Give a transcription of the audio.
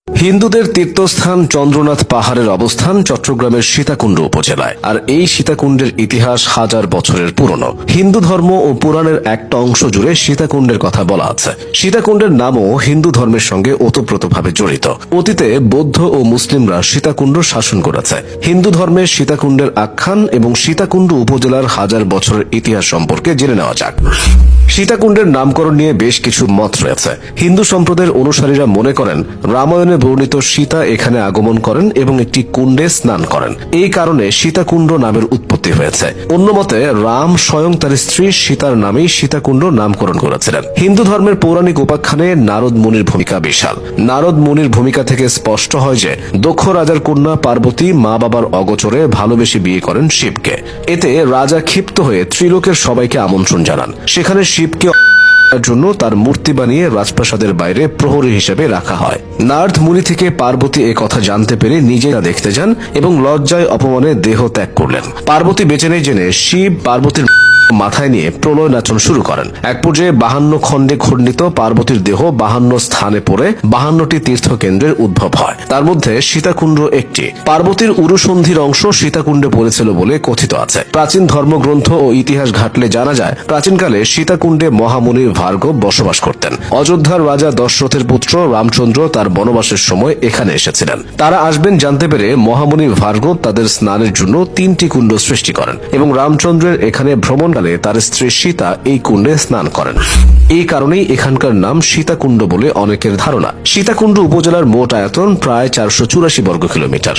হিন্দুদের তীর্থস্থান চন্দ্রনাথ পাহাড়ের অবস্থান চট্টগ্রামের সীতাকুণ্ড উপজেলায়। আর এই সীতাকুণ্ডের ইতিহাস হাজার বছরের পুরনো। হিন্দু ধর্ম ও পুরাণের একটা অংশ জুড়ে সীতাকুণ্ডের কথা বলা আছে। সীতাকুণ্ডের নামও হিন্দু ধর্মের সঙ্গে ওতপ্রোতভাবে জড়িত। অতীতে বৌদ্ধ ও মুসলিমরা সীতাকুণ্ড শাসন করেছে। হিন্দু ধর্মের সীতাকুণ্ডের আখ্যান এবং সীতাকুণ্ড উপজেলার হাজার বছরের ইতিহাস সম্পর্কে জেনে নেওয়া যাক। সীতাকুণ্ডের নামকরণ নিয়ে বেশ কিছু মত রয়েছে। হিন্দু সম্প্রদায়ের অনুসারীরা মনে করেন রামায়ণে বর্ণিত সীতা এখানে আগমন করেন এবং একটি কুণ্ডে স্নান করেন, এই কারণে সীতাকুণ্ড নামের উৎপত্তি হয়েছে। অন্য মতে রাম স্বয়ং তার স্ত্রী সীতার নামেই সীতাকুণ্ড নামকরণ করেছিলেন। হিন্দু ধর্মের পৌরাণিক উপাখ্যানে নারদ মুনির ভূমিকা বিশাল। নারদ মুনির ভূমিকা থেকে স্পষ্ট হয় যে দক্ষ রাজার কন্যা পার্বতী মা বাবার অগোচরে ভালোবেসে বিয়ে করেন শিবকে। এতে রাজা ক্ষিপ্ত হয়ে ত্রিলোকের সবাইকে আমন্ত্রণ জানান। সেখানে শিবকে জন্য তার মূর্তি বানিয়ে রাজপ্রাসাদের বাইরে প্রহরী হিসেবে রাখা হয়। নারদ মুনি থেকে পার্বতী এ কথা জানতে পেরে নিজেরা দেখতে যান এবং লজ্জায় অপমানে দেহ ত্যাগ করলেন। পার্বতী বেঁচে নেই জেনে শিব পার্বতীর মাথায় নিয়ে প্রলয় নাচন শুরু করেন। এক পর্যায়ে 52 খণ্ডে খণ্ডিত পার্বতীর দেহ 52 স্থানে পড়ে 52টি তীর্থকেন্দ্রের উদ্ভব হয়। তার মধ্যে সীতাকুণ্ড একটি। পার্বতীর উরুসন্ধির অংশ সীতাকুণ্ডে পড়েছিল বলে কথিত আছে। প্রাচীন ধর্মগ্রন্থ ও ইতিহাস ঘাটলে জানা যায় প্রাচীনকালে সীতাকুণ্ডে মহামুনি ভার্গব বসবাস করতেন। অযোধ্যার রাজা দশরথের পুত্র রামচন্দ্র তার বনবাসের সময় এখানে এসেছিলেন। তারা আসবেন জানতে পেরে মহামুনি ভার্গব তাদের স্নানের জন্য 3টি কুণ্ড সৃষ্টি করেন এবং রামচন্দ্রের এখানে ভ্রমণকালে তার স্ত্রী সীতা এই কুণ্ডে স্নান করেন। এই কারণেই এখানকার নাম সীতাকুণ্ড বলে অনেকের ধারণা। সীতাকুণ্ড উপজেলার মোট আয়তন প্রায় 484 বর্গ কিলোমিটার।